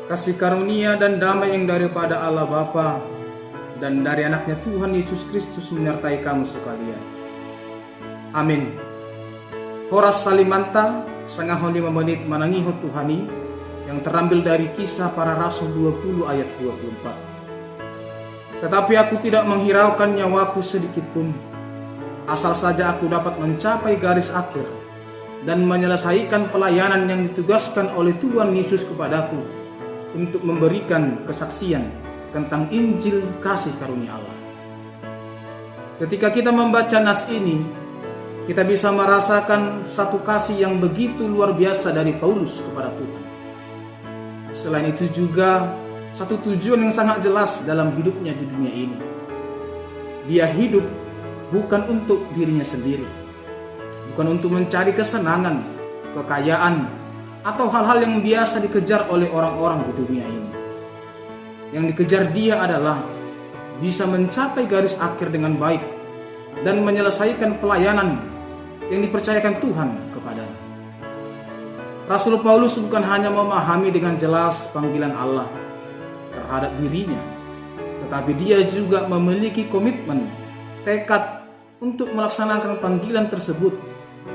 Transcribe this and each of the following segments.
kasih karunia dan damai yang daripada Allah Bapa dan dari anaknya Tuhan Yesus Kristus menyertai kamu sekalian. Amin. Horas Salimanta, setengah 5 menit manangiho Tuhani, yang terambil dari Kisah Para Rasul 20 ayat 24. Tetapi aku tidak menghiraukan nyawaku sedikit pun, asal saja aku dapat mencapai garis akhir dan menyelesaikan pelayanan yang ditugaskan oleh Tuhan Yesus kepadaku untuk memberikan kesaksian tentang Injil kasih karunia Allah. Ketika kita membaca nats ini, kita bisa merasakan satu kasih yang begitu luar biasa dari Paulus kepada Tuhan. Selain itu juga satu tujuan yang sangat jelas dalam hidupnya di dunia ini. Dia hidup bukan untuk dirinya sendiri, bukan untuk mencari kesenangan, kekayaan, atau hal-hal yang biasa dikejar oleh orang-orang di dunia ini. Yang dikejar dia adalah bisa mencapai garis akhir dengan baik dan menyelesaikan pelayanan yang dipercayakan Tuhan kepadanya. Rasul Paulus bukan hanya memahami dengan jelas panggilan Allah terhadap dirinya, tetapi dia juga memiliki komitmen, tekad untuk melaksanakan panggilan tersebut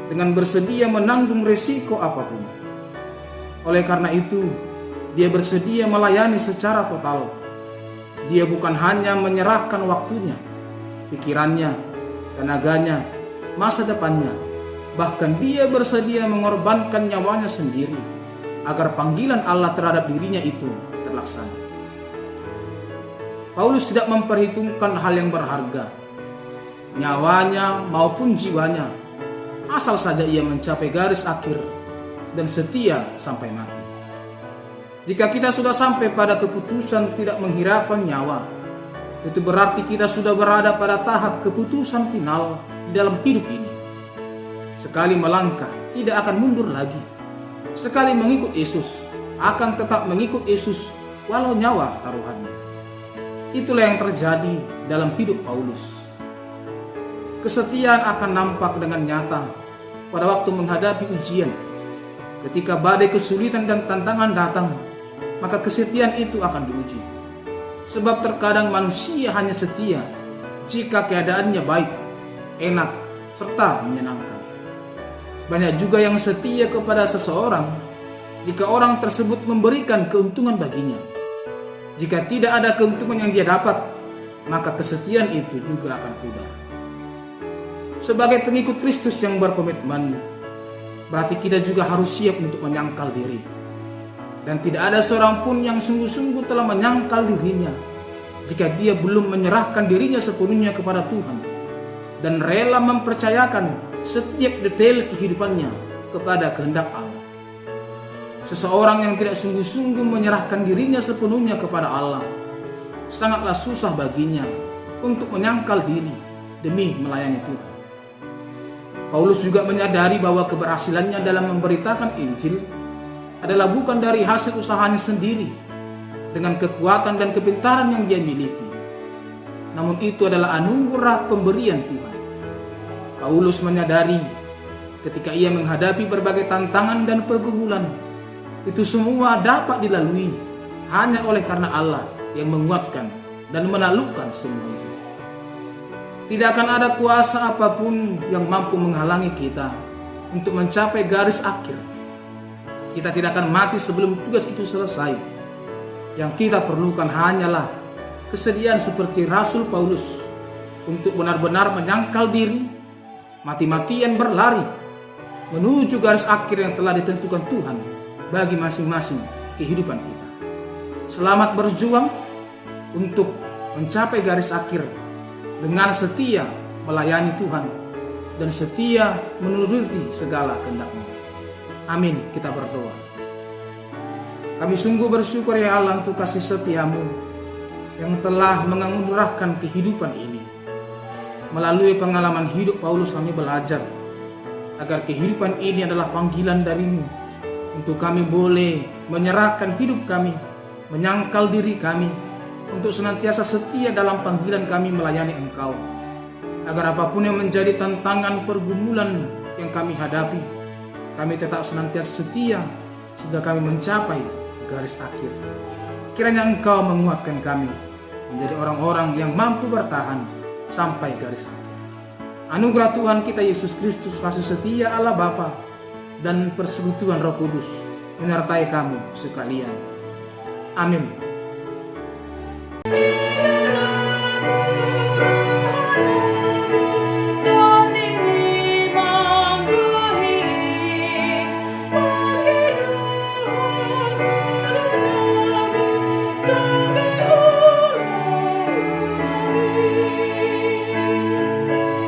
dengan bersedia menanggung risiko apapun. Oleh karena itu, dia bersedia melayani secara total. Dia bukan hanya menyerahkan waktunya, pikirannya, tenaganya, masa depannya, bahkan dia bersedia mengorbankan nyawanya sendiri agar panggilan Allah terhadap dirinya itu terlaksana. Paulus tidak memperhitungkan hal yang berharga, nyawanya maupun jiwanya, asal saja ia mencapai garis akhir dan setia sampai mati. Jika kita sudah sampai pada keputusan tidak menghiraukan nyawa, itu berarti kita sudah berada pada tahap keputusan final di dalam hidup ini. Sekali melangkah, tidak akan mundur lagi. Sekali mengikut Yesus, akan tetap mengikut Yesus walau nyawa taruhannya. Itulah yang terjadi dalam hidup Paulus. Kesetiaan akan nampak dengan nyata pada waktu menghadapi ujian. Ketika badai kesulitan dan tantangan datang, maka kesetiaan itu akan diuji. Sebab terkadang manusia hanya setia jika keadaannya baik, enak, serta menyenangkan. Banyak juga yang setia kepada seseorang jika orang tersebut memberikan keuntungan baginya. Jika tidak ada keuntungan yang dia dapat, maka kesetiaan itu juga akan pudar. Sebagai pengikut Kristus yang berkomitmen, berarti kita juga harus siap untuk menyangkal diri. Dan tidak ada seorang pun yang sungguh-sungguh telah menyangkal dirinya jika dia belum menyerahkan dirinya sepenuhnya kepada Tuhan dan rela mempercayakan setiap detail kehidupannya kepada kehendak Allah. Seseorang yang tidak sungguh-sungguh menyerahkan dirinya sepenuhnya kepada Allah, sangatlah susah baginya untuk menyangkal diri demi melayani Tuhan. Paulus juga menyadari bahwa keberhasilannya dalam memberitakan Injil adalah bukan dari hasil usahanya sendiri dengan kekuatan dan kepintaran yang dia miliki, namun itu adalah anugerah pemberian Tuhan. Paulus menyadari ketika ia menghadapi berbagai tantangan dan pergumulan, itu semua dapat dilalui hanya oleh karena Allah yang menguatkan dan menaklukkan semua itu. Tidak akan ada kuasa apapun yang mampu menghalangi kita untuk mencapai garis akhir. Kita tidak akan mati sebelum tugas itu selesai. Yang kita perlukan hanyalah kesediaan seperti Rasul Paulus untuk benar-benar menyangkal diri, mati-matian berlari menuju garis akhir yang telah ditentukan Tuhan bagi masing-masing kehidupan kita. Selamat berjuang untuk mencapai garis akhir dengan setia melayani Tuhan dan setia menuruti segala kehendak-Nya. Amin. Kita berdoa. Kami sungguh bersyukur ya Allah untuk kasih setia-Mu yang telah menganugerahkan kehidupan ini. Melalui pengalaman hidup Paulus kami belajar agar kehidupan ini adalah panggilan dari-Mu untuk kami boleh menyerahkan hidup kami, menyangkal diri kami untuk senantiasa setia dalam panggilan kami melayani Engkau. Agar apapun yang menjadi tantangan pergumulan yang kami hadapi, kami tetap senantiasa setia sehingga kami mencapai garis akhir. Kiranya Engkau menguatkan kami menjadi orang-orang yang mampu bertahan sampai garis akhir. Anugerah Tuhan kita Yesus Kristus, kasih setia Allah Bapa, dan persekutuan Roh Kudus menyertai kamu sekalian. Amin.